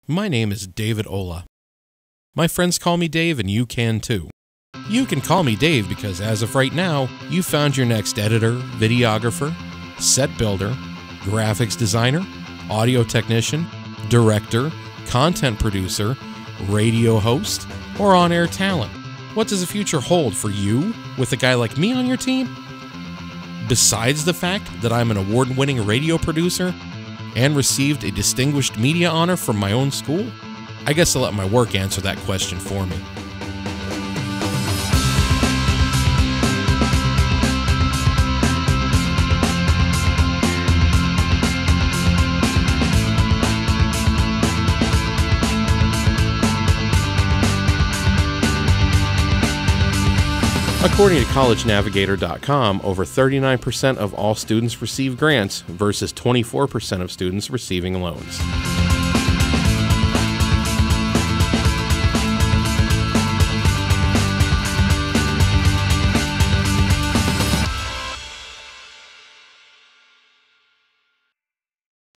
My name is David Ola. My friends call me Dave, and you can too. You can call me Dave because as of right now, you found your next editor, videographer, set builder, graphics designer, audio technician, director, content producer, radio host, or on-air talent. What does the future hold for you with a guy like me on your team? Besides the fact that I'm an award-winning radio producer and received a distinguished media honor from my own school, I guess I'll let my work answer that question for me. According to CollegeNavigator.com, over 39% of all students receive grants versus 24% of students receiving loans.